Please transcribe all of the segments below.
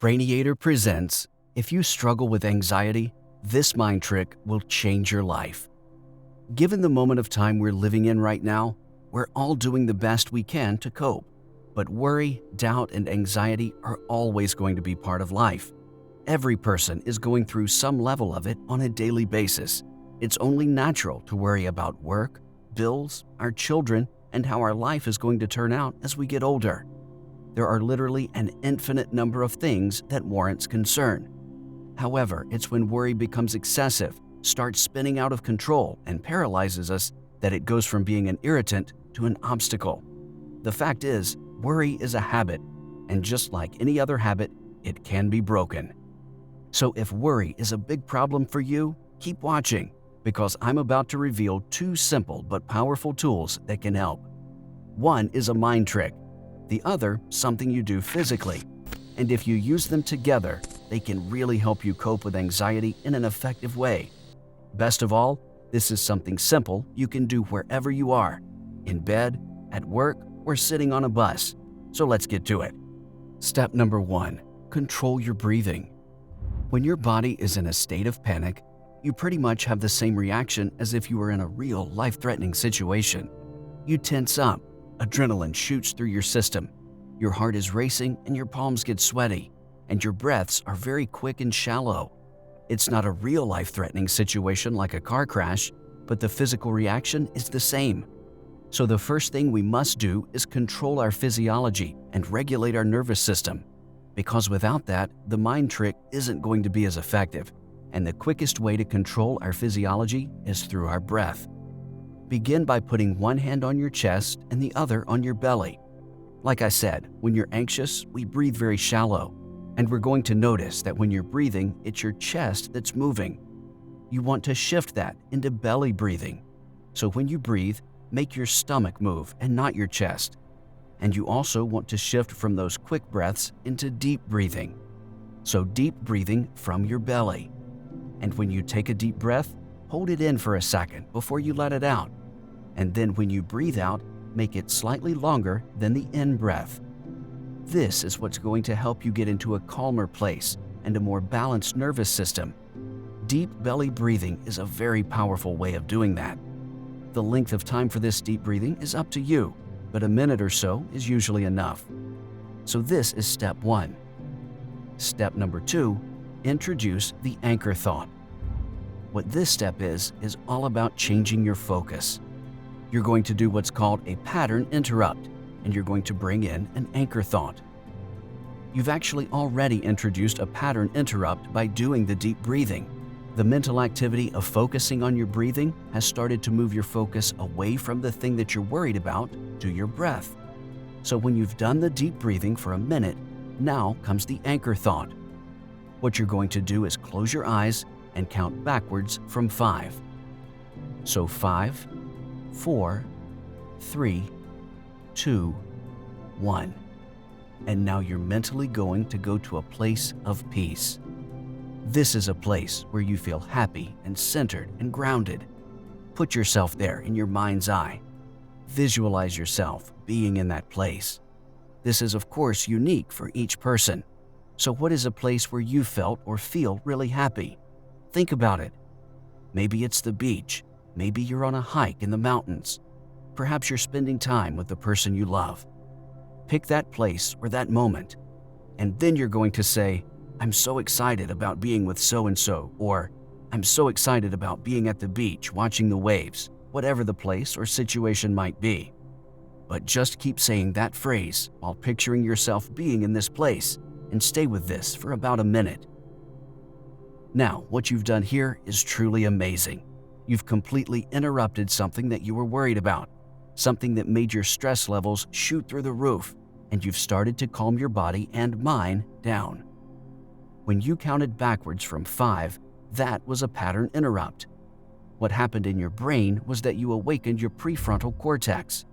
BRAINYATOR presents, if you struggle with anxiety, this mind trick will change your life. Given the moment of time we're living in right now, we're all doing the best we can to cope. But worry, doubt, and anxiety are always going to be part of life. Every person is going through some level of it on a daily basis. It's only natural to worry about work, bills, our children, and how our life is going to turn out as we get older. There are literally an infinite number of things that warrants concern. However, it's when worry becomes excessive, starts spinning out of control, and paralyzes us that it goes from being an irritant to an obstacle. The fact is, worry is a habit, and just like any other habit, it can be broken. So if worry is a big problem for you, keep watching, because I'm about to reveal two simple but powerful tools that can help. One is a mind trick, the other something you do physically. And if you use them together, they can really help you cope with anxiety in an effective way. Best of all, this is something simple you can do wherever you are, in bed, at work, or sitting on a bus. So let's get to it. Step number 1, control your breathing. When your body is in a state of panic, you pretty much have the same reaction as if you were in a real life-threatening situation. You tense up, adrenaline shoots through your system, your heart is racing and your palms get sweaty, and your breaths are very quick and shallow. It's not a real life-threatening situation like a car crash, but the physical reaction is the same. So the first thing we must do is control our physiology and regulate our nervous system, because without that, the mind trick isn't going to be as effective, and the quickest way to control our physiology is through our breath. Begin by putting one hand on your chest and the other on your belly. Like I said, when you're anxious, we breathe very shallow, and we're going to notice that when you're breathing, it's your chest that's moving. You want to shift that into belly breathing. So when you breathe, make your stomach move and not your chest. And you also want to shift from those quick breaths into deep breathing. So deep breathing from your belly. And when you take a deep breath, hold it in for a second before you let it out. And then when you breathe out, make it slightly longer than the in-breath. This is what's going to help you get into a calmer place and a more balanced nervous system. Deep belly breathing is a very powerful way of doing that. The length of time for this deep breathing is up to you, but a minute or so is usually enough. So this is step 1. Step number 2, introduce the anchor thought. What this step is all about changing your focus. You're going to do what's called a pattern interrupt, and you're going to bring in an anchor thought. You've actually already introduced a pattern interrupt by doing the deep breathing. The mental activity of focusing on your breathing has started to move your focus away from the thing that you're worried about to your breath. So when you've done the deep breathing for a minute, now comes the anchor thought. What you're going to do is close your eyes and count backwards from 5. So 5, 4, 3, 2, 1. And now you're mentally going to go to a place of peace. This is a place where you feel happy and centered and grounded. Put yourself there in your mind's eye. Visualize yourself being in that place. This is, of course, unique for each person. So what is a place where you felt or feel really happy? Think about it. Maybe it's the beach. Maybe you're on a hike in the mountains. Perhaps you're spending time with the person you love. Pick that place or that moment, and then you're going to say, I'm so excited about being with so-and-so, or I'm so excited about being at the beach watching the waves, whatever the place or situation might be. But just keep saying that phrase while picturing yourself being in this place, and stay with this for about a minute. Now, what you've done here is truly amazing. You've completely interrupted something that you were worried about, something that made your stress levels shoot through the roof, and you've started to calm your body and mind down. When you counted backwards from 5, that was a pattern interrupt. What happened in your brain was that you awakened your prefrontal cortex.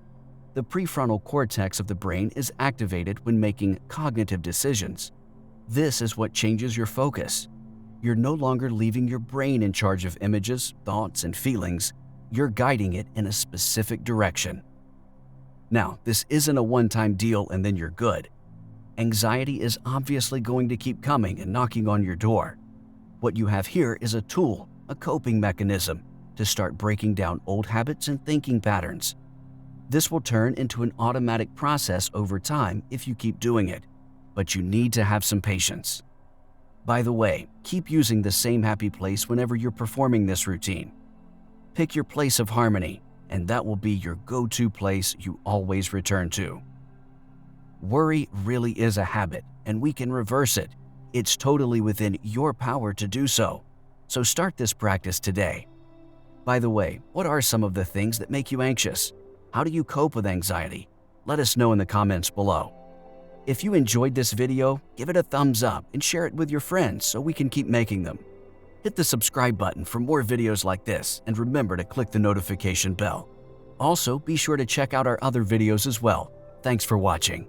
The prefrontal cortex of the brain is activated when making cognitive decisions. This is what changes your focus. You're no longer leaving your brain in charge of images, thoughts, and feelings. You're guiding it in a specific direction. Now, this isn't a one-time deal and then you're good. Anxiety is obviously going to keep coming and knocking on your door. What you have here is a tool, a coping mechanism, to start breaking down old habits and thinking patterns. This will turn into an automatic process over time if you keep doing it, but you need to have some patience. By the way, keep using the same happy place whenever you're performing this routine. Pick your place of harmony, and that will be your go-to place you always return to. Worry really is a habit, and we can reverse it. It's totally within your power to do so. So start this practice today. By the way, what are some of the things that make you anxious? How do you cope with anxiety? Let us know in the comments below. If you enjoyed this video, give it a thumbs up and share it with your friends so we can keep making them. Hit the subscribe button for more videos like this, and remember to click the notification bell. Also, be sure to check out our other videos as well. Thanks for watching.